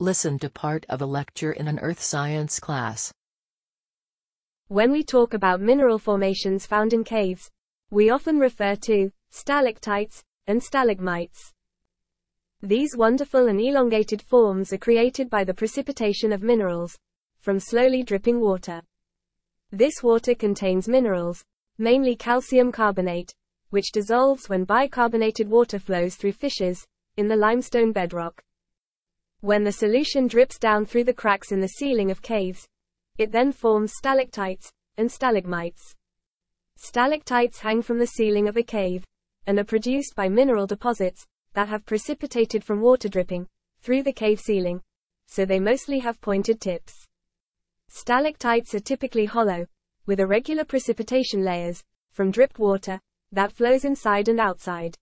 Listen to part of a lecture in an earth science class. When we talk about mineral formations found in caves, we often refer to stalactites and stalagmites. These wonderful and elongated forms are created by the precipitation of minerals from slowly dripping water. This water contains minerals, mainly calcium carbonate, which dissolves when bicarbonated water flows through fissures in the limestone bedrock. When the solution drips down through the cracks in the ceiling of caves, it then forms stalactites and stalagmites. Stalactites hang from the ceiling of a cave and are produced by mineral deposits that have precipitated from water dripping through the cave ceiling, so they mostly have pointed tips. Stalactites are typically hollow, with irregular precipitation layers from dripped water that flows inside and outside.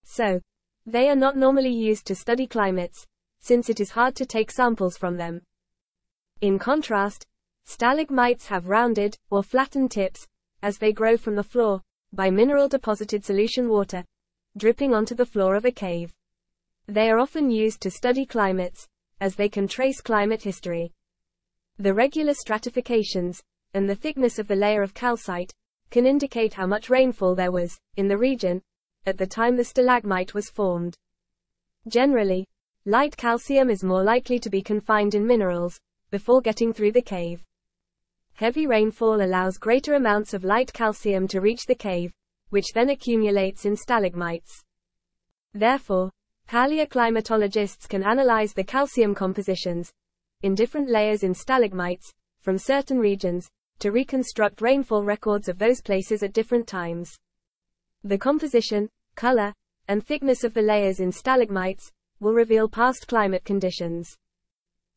So, they are not normally used to study climates, since it is hard to take samples from them. In contrast, stalagmites have rounded or flattened tips as they grow from the floor by mineral-deposited solution water dripping onto the floor of a cave. They are often used to study climates, as they can trace climate history. The regular stratifications and the thickness of the layer of calcite can indicate how much rainfall there was in the region at the time the stalagmite was formed. Generally, light calcium is more likely to be confined in minerals before getting through the cave. Heavy rainfall allows greater amounts of light calcium to reach the cave, which then accumulates in stalagmites. Therefore, paleoclimatologists can analyze the calcium compositions in different layers in stalagmites from certain regions to reconstruct rainfall records of those places at different times. The composition, color, and thickness of the layers in stalagmites will reveal past climate conditions.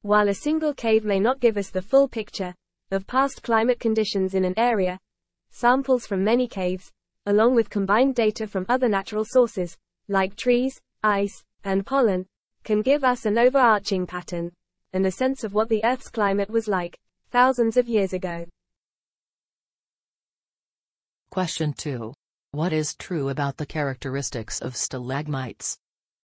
While a single cave may not give us the full picture of past climate conditions in an area, samples from many caves, along with combined data from other natural sources, like trees, ice, and pollen, can give us an overarching pattern and a sense of what the Earth's climate was like thousands of years ago. Question 2. What is true about the characteristics of stalagmites?